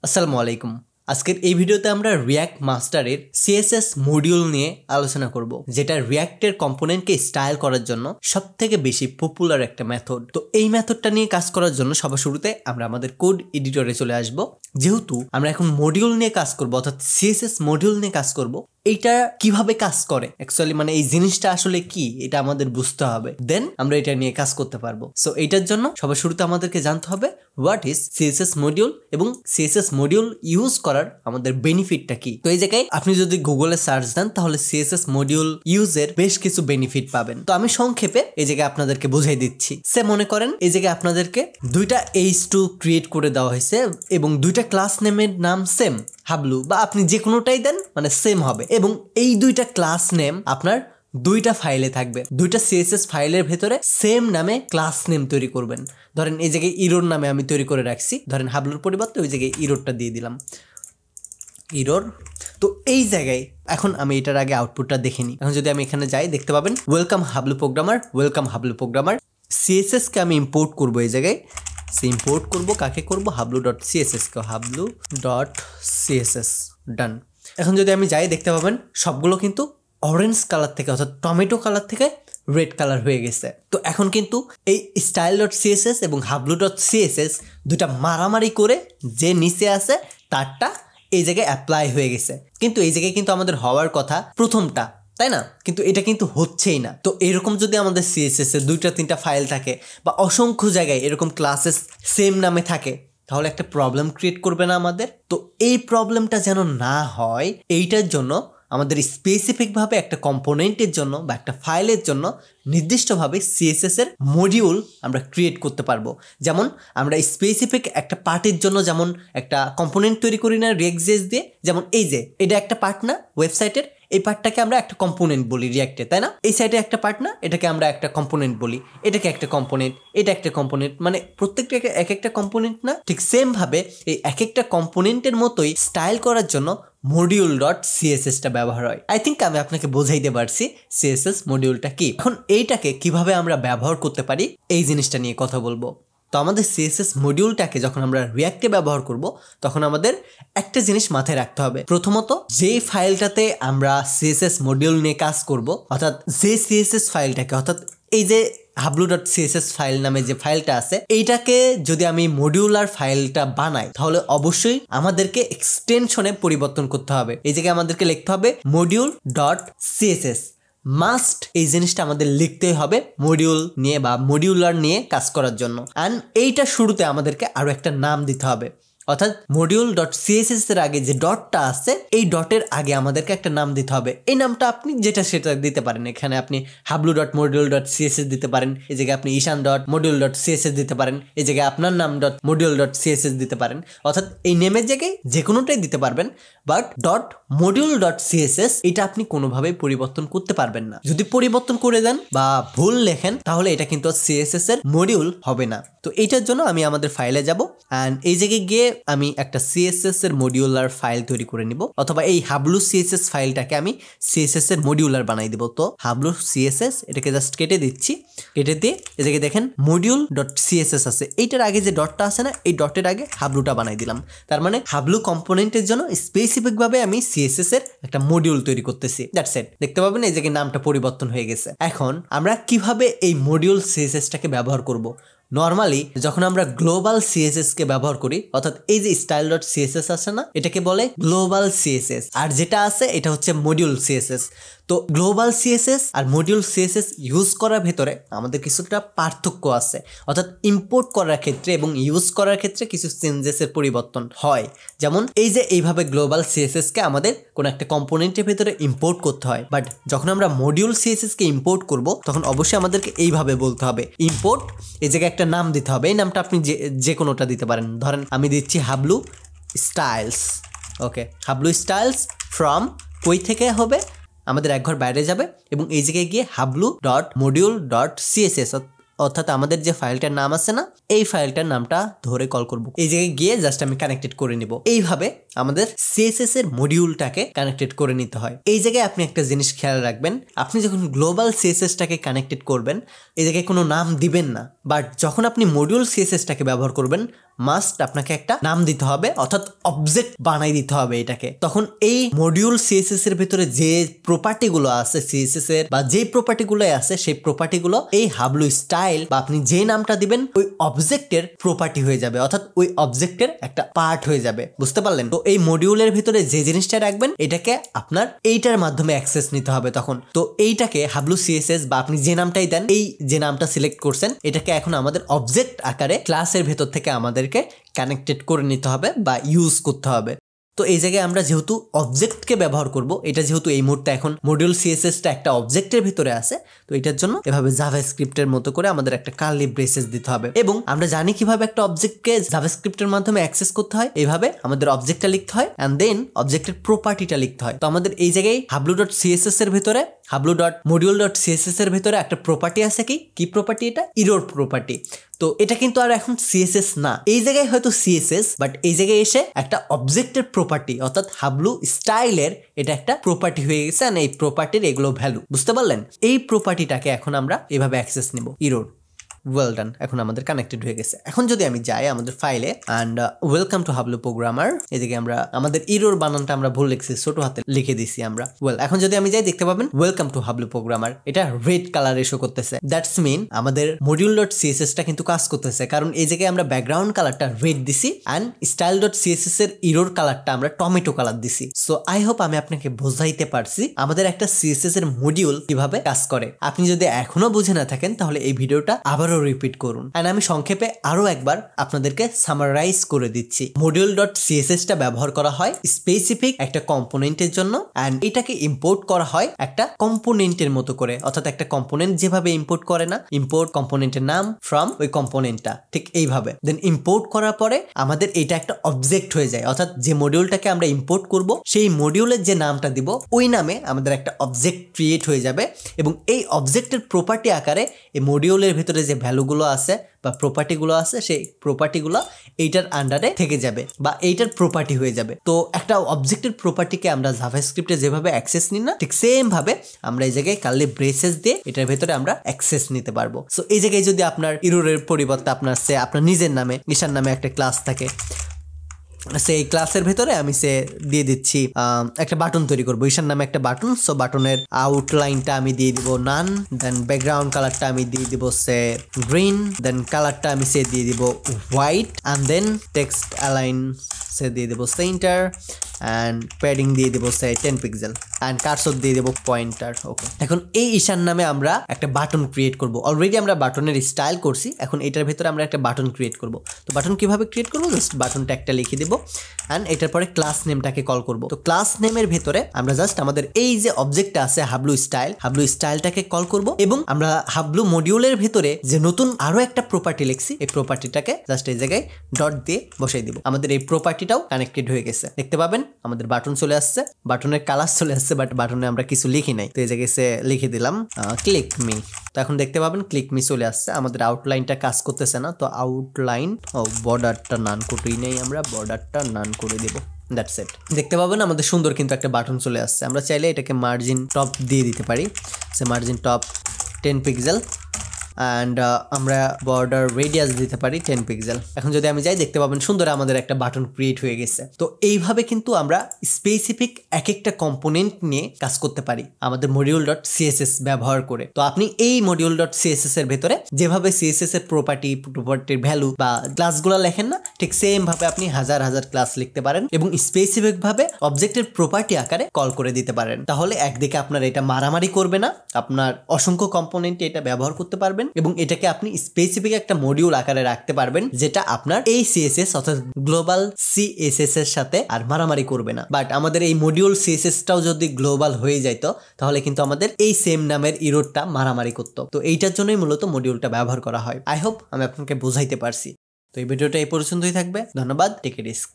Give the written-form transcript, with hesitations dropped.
আসসালামু আলাইকুম। আজকের এই ভিডিওতে আমরা রিয়াক্ট মাস্টারের সিএসএস মডিউল নিয়ে আলোচনা করব, যেটা রিয়াক্টের কম্পোনেন্টকে স্টাইল করার জন্য সবথেকে বেশি পপুলার একটা মেথড। তো এই মেথডটা নিয়ে কাজ করার জন্য সবার শুরুতে আমরা আমাদের কোড এডিটরে চলে আসব। যেহেতু আমরা এখন মডিউল নিয়ে কাজ করব, অর্থাৎ সিএসএস মডিউল নিয়ে কাজ করব, এইটা কিভাবে কাজ করে অ্যাকচুয়ালি মানে এই জিনিসটা আসলে কি এটা আমাদের বুঝতে হবে, দেন আমরা এটা নিয়ে কাজ করতে পারবো। সো এইটার জন্য সবার শুরুতে আমাদেরকে জানতে হবে হোয়াট ইজ সিএসএস মডিউল এবং সিএসএস মডিউল ইউজ করার আমাদের বেনিফিটটা কি। তো এই জায়গায় আপনি যদি গুগলে সার্চ দেন তাহলে সিএসএস মডিউল ইউজের বেশ কিছু বেনিফিট পাবেন। তো আমি সংক্ষেপে এই জায়গায় আপনাদেরকে বুঝাই দিচ্ছি। সে মনে করেন এই জায়গায় আপনাদেরকে দুইটা H2 ক্রিয়েট করে দেওয়া হয়েছে এবং দুইটা ক্লাস নেমের নাম সেম, হাবলু বা আপনি যে কোনোটাই দেন মানে সেম হবে, এবং এই দুইটা ক্লাস নেম আপনার দুইটা ফাইলে থাকবে। দুইটা সিএসএস ফাইলের ভেতরে সেম নামে ক্লাস নেম তৈরি করবেন। ধরেন এই জায়গায় ইরোর নামে আমি তৈরি করে রাখছি, ধরেন হাবলুর পরিবর্তে ওই জায়গায় ইরোরটা দিয়ে দিলাম, ইরোর। তো এই জায়গায় এখন আমি এটার আগে আউটপুটটা দেখে নিই। এখন যদি আমি এখানে যাই দেখতে পাবেন welcome Hablu programmer, welcome Hablu programmer. C S S কে আমি ইম্পোর্ট করব, এই জায়গায় ইম্পোর্ট করব, কাকে করব, হাবলু ডট সিএসএস কে, হাবলু ডট সিএসএস, ডান। এখন যদি আমি যাই দেখতে পাবেন সবগুলো কিন্তু অরেঞ্জ কালার থেকে অর্থাৎ টমেটো কালার থেকে রেড কালার হয়ে গেছে। তো এখন কিন্তু এই স্টাইল ডট সিএসএস এবং হাবলু ডট সিএসএস দুটা মারামারি করে যে নিচে আছে তারটা এই জায়গায় অ্যাপ্লাই হয়ে গেছে, কিন্তু এই জায়গায় কিন্তু আমাদের হওয়ার কথা প্রথমটা, তাই না? কিন্তু এটা কিন্তু হচ্ছেই না। তো এরকম যদি আমাদের সিএসএস এর দুইটা তিনটা ফাইল থাকে বা অসংখ্য জায়গায় এরকম ক্লাসেস সেম নামে থাকে তাহলে একটা প্রবলেম ক্রিয়েট করবে না আমাদের? তো এই প্রবলেমটা যেন না হয় এইটার জন্য আমাদের স্পেসিফিকভাবে একটা কম্পোনেন্টের জন্য বা একটা ফাইলের জন্য নির্দিষ্টভাবে সিএসএস এর মডিউল আমরা ক্রিয়েট করতে পারবো। যেমন আমরা স্পেসিফিক একটা পার্টের জন্য যেমন একটা কম্পোনেন্ট তৈরি করি না রিয়াক্ট.js দিয়ে, যেমন এই যে এটা একটা পার্ট না ওয়েবসাইটের, এই পার্টটাকে আমরা একটা কম্পোনেন্ট বলি রিয়াক্টে, তাই না? এই সাইডে একটা পার্ট না, এটাকে আমরা একটা কম্পোনেন্ট বলি, এটাকে একটা কম্পোনেন্ট, এটা একটা কম্পোনেন্ট, মানে প্রত্যেকটা এক একটা কম্পোনেন্ট না? ঠিক সেম ভাবে এই এক একটা কম্পোনেন্টের মতোই স্টাইল করার জন্য মডিউল ডট সিএসএস টা ব্যবহার হয়। আই থিঙ্ক আমি আপনাকে বোঝাইতে পারছি সিএসএস মডিউলটা কি। এখন এইটাকে কিভাবে আমরা ব্যবহার করতে পারি এই জিনিসটা নিয়ে কথা বলবো। তো আমাদের সিএসএস মডিউলটাকে যখন আমরা রিয়াক্টে ব্যবহার করব তখন আমাদের একটা জিনিস মাথায় রাখতে হবে। প্রথমত যে ফাইলটাতে আমরা সিএসএস মডিউল নিয়ে কাজ করব, অর্থাৎ যে সিএসএস ফাইলটাকে, অর্থাৎ এই যে হাবলু ডট সিএসএস ফাইল নামে যে ফাইলটা আছে এইটাকে যদি আমি মডিউলার ফাইলটা বানাই তাহলে অবশ্যই আমাদেরকে এক্সটেনশনে পরিবর্তন করতে হবে। এই জায়গায় আমাদেরকে লিখতে হবে মডিউল ডট সিএসএস, মাস্ট এই জিনিসটা আমাদের লিখতেই হবে মডিউল নিয়ে বা মডিউলার নিয়ে কাজ করার জন্য। অ্যান্ড এইটা শুরুতে আমাদেরকে আরো একটা নাম দিতে হবে, অর্থাৎ মডিউল ডট সিএসএস এর আগে যে ডটটা আছে এই ডটের আগে আমাদেরকে একটা নাম দিতে হবে। এই নামটা আপনি যেটা সেটা দিতে পারেন। এখানে আপনি Hablu dot module dot CSS দিতে পারেন, এই জায়গায় আপনি ঈশান ডট মডিউল ডট সিএসএস দিতে পারেন, এই জায়গায় আপনার নাম ডট মডিউল ডট সিএসএস দিতে পারেন, অর্থাৎ এই নেমের জায়গায় যে কোনোটাই দিতে পারবেন। But dot module dot CSS এটা আপনি কোনোভাবেই পরিবর্তন করতে পারবেন না। যদি পরিবর্তন করে দেন বা ভুল লেখেন তাহলে এটা কিন্তু সিএসএস এর মডিউল হবে না। তো এইটার জন্য আমি আমাদের ফাইলে যাব অ্যান্ড এই জায়গায় গিয়ে আমি একটা সিএসএস এর মডিউলার ফাইল তৈরি করে নিব, অথবা এই হাবলু সিএসএস ফাইলটাকে আমি সিএসএস এর মডিউলার বানাই দিব। তো হাবলু সিএসএস এটাকে জাস্ট কেটে দিচ্ছি, কেটে দিয়ে এই জায়গায় দেখেন মডিউল ডট সিএসএস আছে, এইটার আগে যে ডটটা আছে না এই ডটের আগে হাবলুটা বানাই দিলাম। তার মানে হাবলু কম্পোনেন্টের জন্য স্পেসিফিক ভাবে আমি সিএসএস এর একটা মডিউল তৈরি করতেছি। That's it. দেখতে পাবেন এই জায়গায় নামটা পরিবর্তন হয়ে গেছে। এখন আমরা কিভাবে এই মডিউল সিএসএস টাকে ব্যবহার করব? নর্মালি যখন আমরা গ্লোবাল সিএসএস কে ব্যবহার করি, অর্থাৎ এই যে স্টাইল ডট সিএসএস আছে না এটাকে বলে গ্লোবাল সিএসএস, আর যেটা আছে এটা হচ্ছে মডিউল সিএসএস। তো গ্লোবাল সিএসএস আর মডিউল সিএসএস ইউজ করার ভেতরে আমাদের কিছুটা পার্থক্য আছে, অর্থাৎ ইম্পোর্ট করার ক্ষেত্রে এবং ইউজ করার ক্ষেত্রে কিছু চেঞ্জেসের পরিবর্তন হয়। যেমন এই যে এইভাবে গ্লোবাল সিএসএস কে আমাদের কোনো একটা কম্পোনেন্টের ভেতরে ইম্পোর্ট করতে হয়, বাট যখন আমরা মডিউল সিএসএস কে ইম্পোর্ট করব তখন অবশ্যই আমাদেরকে এইভাবে বলতে হবে ইম্পোর্ট, এই জায়গায় একটা নাম দিতে হবে। এই নামটা আপনি যে কোনোটা দিতে পারেন, ধরেন আমি দিচ্ছি Hablu styles. Okay, Hablu styles from কই থেকে হবে, আমাদের এক ঘর বাইরে যাবে এবং এই জায়গায় গিয়ে Hablu dot module dot CSS অর্থাৎ আমাদের যে ফাইলটার নাম আছে না এই ফাইলটার নামটা ধরে কল করব। এই জায়গায় গিয়ে জাস্ট আমি কানেক্টেড করে নিব। এইভাবে আমাদের সিএসএস এর মডিউলটাকে কানেক্টেড করে নিতে হয়। এই জায়গায় আপনি একটা জিনিস খেয়াল রাখবেন, আপনি যখন গ্লোবাল সিএসএসটাকে কানেক্টেড করবেন এই জায়গায় কোনো নাম দিবেন না, বাট যখন আপনি মডিউল সিএসএসটাকে ব্যবহার করবেন মাস্ট আপনাকে একটা নাম দিতে হবে, অর্থাৎ অবজেক্ট বানাই দিতে হবে এটাকে। তখন এই মডিউল সিএসএস এর ভিতরে যে প্রপার্টি গুলো আছে সিএসএস এর বা যে প্রপার্টি গুলো আছে সেই প্রপার্টি গুলো এই হাবলু স্টাইল বা আপনি যে নামটা দিবেন ওই অবজেক্টের প্রপার্টি হয়ে যাবে, অর্থাৎ ওই অবজেক্টের একটা পার্ট হয়ে যাবে। বুঝতে পারলেন? তো এই মডিউলের ভিতরে যে জিনিসটা রাখবেন এটাকে আপনার এইটার মাধ্যমে অ্যাক্সেস নিতে হবে তখন। তো এইটাকে হাবলু সিএসএস বা আপনি যে নামটাই দেন, এই যে নামটা সিলেক্ট করছেন এটাকে এখন আমাদের অবজেক্ট আকারে ক্লাসের ভেতর থেকে আমাদেরকে কানেক্টেড করে নিতে হবে বা ইউজ করতে হবে। তো এই জায়গায় আমরা যেহেতু অবজেক্টকে ব্যবহার করব, এটা যেহেতু এই মুহূর্তে এখন মডিউল সিএসএসটা একটা অবজেক্টের ভিতরে আছে, তো এটার জন্য এভাবে জাভাস্ক্রিপ্টের মতো করে আমাদের একটা কার্লি ব্রেসেস দিতে হবে। এবং আমরা জানি কিভাবে একটা অবজেক্টকে জাভাস্ক্রিপ্টের মাধ্যমে অ্যাক্সেস করতে হয়। এইভাবে আমাদের অবজেক্টটা লিখতে হয় এন্ড দেন অবজেক্টের প্রপার্টিটা লিখতে হয়। তো আমাদের এই জায়গায় hablu.css এর ভিতরে hablu.module.css এর ভিতরে একটা প্রপার্টি আছে। কি প্রপার্টি? এটা ইরর প্রপার্টি। তো এটা কিন্তু আর এখন সিএসএস না, এই জায়গায় হয়তো সিএসএস, বাট এই জায়গায় এসে একটা অবজেক্টের প্রপার্টি, অর্থাৎ হাবলু স্টাইলের এটা একটা প্রপার্টি হয়ে গেছে। আর এই প্রপার্টির এগুলো ভ্যালু। বুঝতে পারলেন? এই প্রপার্টিটাকে এখন আমরা এভাবে অ্যাক্সেস নিব, ইরর। ওয়েল ডান, এখন আমাদের কানেক্টেড হয়ে গেছে। এখন যদি আমি যাই আমাদের ফাইলে and welcome to Hablu programmer, এদিকে আমরা আমাদের ইরর বানানটা আমরা ভুল লিখছি, ছোট হাতে লিখে দিছি আমরা। এখন যদি আমি যাই দেখতে পাবেন ওয়েলকাম টু হাবলু প্রোগ্রামার, এটা রেড কালারে শো করতেছে। দ্যাটস মিন আমাদের module.css টা কিন্তু কাজ করতেছে, কারণ এই জায়গায় আমরা ব্যাকগ্রাউন্ড কালারটা রেড দিছি অ্যান্ড style.css এর ইরর কালারটা আমরা টমেটো কালার দিছি। সো আই হোপ আমি আপনাকে বোঝাইতে পারছি আমাদের একটা সিএসএস এর মডিউল কিভাবে কাজ করে। আপনি যদি এখনো বুঝে না থাকেন তাহলে এই ভিডিওটা আবারও রিপিট করুন। এন্ড আমি সংক্ষেপে আরো একবার আপনাদেরকে সামারাইজ করে দিচ্ছি। module.css টা ব্যবহার করা হয় স্পেসিফিক একটা কম্পোনেন্টের জন্য এন্ড এটাকে ইম্পোর্ট করা হয় একটা কম্পোনেন্টের মতো করে, অর্থাৎ একটা কম্পোনেন্ট যেভাবে ইম্পোর্ট করে না, ইম্পোর্ট কম্পোনেন্টের নাম ফ্রম ওই কম্পোনেন্টটা, ঠিক এইভাবে। দেন ইম্পোর্ট করার পরে আমাদের এটা একটা অবজেক্ট হয়ে যায়, অর্থাৎ যে মডিউলটাকে আমরা ইম্পোর্ট করব সেই মডিউলের যে নামটা দিব ওই নামে আমাদের একটা অবজেক্ট ক্রিয়েট হয়ে যাবে। এবং এই অবজেক্টের প্রপার্টি আকারে এই মডিউলের ভিতরে যে ভ্যালুগুলো আছে বা প্রপার্টিগুলো আছে সেই প্রপার্টিগুলো এইটার আন্ডারে থেকে যাবে বা এইটার প্রপার্টি হয়ে যাবে। তো একটা অবজেক্টের প্রপার্টিকে আমরা জাভাস্ক্রিপ্টে যেভাবে অ্যাক্সেস নিই না, ঠিক সেম ভাবে আমরা এই জায়গায় কার্লি ব্রেসেস দিয়ে এটার ভেতরে আমরা অ্যাক্সেস নিতে পারবো। সো এই জায়গায় যদি আপনার ইররের পরিবর্তে আপনার নিজের নামে ঈশান নামে একটা ক্লাস থাকে, সেই ক্লাসের ভেতরে আমি দিয়ে দিচ্ছি একটা বাটন তৈরি করবো, ঈশান নামে একটা বাটন। সো বাটনের আউটলাইনটা আমি দিয়ে দিব নান, দেন ব্যাকগ্রাউন্ড কালারটা আমি দিয়ে দিব গ্রিন, দেন কালারটা আমি দিয়ে দিব white and then text align দিয়ে দেবো সেন্টার অ্যান্ড প্যাডিং দিয়ে দেবো 10 পিক্সেল অ্যান্ড কার্সর দিয়ে দেবো পয়েন্টার। ওকে, এখন এই ঈশান নামে আমরা একটা বাটন ক্রিয়েট করব। অলরেডি আমরা বাটনের স্টাইল করছি, এখন এটার ভেতরে আমরা একটা বাটন ক্রিয়েট করব। তো বাটন কিভাবে ক্রিয়েট করবো? জাস্ট বাটন ট্যাগটা লিখে দেবো অ্যান্ড এটার পরে ক্লাস নেমটাকে কল করব। তো ক্লাস নেমের ভেতরে আমরা জাস্ট আমাদের এই যে অবজেক্টটা আছে হাবলু স্টাইলটাকে কল করব এবং আমরা হাবলু মডিউলের ভেতরে যে নতুন আরো একটা প্রপার্টি লিখছি এই প্রপার্টিটাকে জাস্ট এই জায়গায় ডট দিয়ে বসাই দিব। আমাদের এই প্রপার্টিটাও কানেক্টেড হয়ে গেছে। দেখতে পাবেন আমাদের বাটন চলে আসছে, বাটনের কালার চলে আসছে, বাট বাটনে আমরা কিছু লিখি নাই। তো এই জায়গায় লিখে দিলাম ক্লিক মি। তো এখন দেখতে পাবেন ক্লিক মি চলে আসছে। আমাদের আউটলাইনটা কাজ করতেছে না, তো আউটলাইন বর্ডারটা নান করেই নেই, আমরা বর্ডারটা নান করে দেব। That's it. দেখতে পাবেন আমাদের সুন্দর কিন্তু একটা বাটন চলে আসছে। আমরা চাইলে এটাকে মার্জিন টপ দিয়ে দিতে পারি, মার্জিন টপ 10 পিক্সেল অ্যান্ড আমরা বর্ডার রেডিয়াস দিতে পারি 10 পিক্সেল। এখন যদি আমি যাই দেখতে পাবেন সুন্দর আমাদের একটা বাটন ক্রিয়েট হয়ে গেছে। তো এইভাবে কিন্তু আমরা স্পেসিফিক এক একটা কম্পোনেন্ট নিয়ে কাজ করতে পারি আমাদের module.css ব্যবহার করে। তো আপনি এই module.css এর ভেতরে যেভাবে CSS এর প্রপার্টির ভ্যালু বা ক্লাসগুলো লেখেন না, ঠিক সেম ভাবে আপনি হাজার হাজার ক্লাস লিখতে পারেন এবং স্পেসিফিক ভাবে অবজেক্টের প্রপার্টি আকারে কল করে দিতে পারেন। তাহলে একদিকে আপনার এটা মারামারি করবে না, আপনার অসংখ্য কম্পোনেন্টে এটা ব্যবহার করতে পারবেন এবং এটাকে আপনি স্পেসিফিক একটা মডিউল আকারে রাখতে পারবেন যেটা আপনার এই CSS অর্থাৎ গ্লোবাল CSS এর সাথে আর মারামারি করবে না। বাট আমাদের এই মডিউল CSS টাও যদি গ্লোবাল হয়ে যাইতো তাহলে কিন্তু আমাদের এই সেম নামের ইরোরটা মারামারি করতো। তো এইটার জন্যই মূলত মডিউলটা ব্যবহার করা হয়। আই হোপ আমি আপনাকে বোঝাইতে পারছি। তো এই ভিডিওটা এই পর্যন্তই থাকবে। ধন্যবাদ। Take a risk.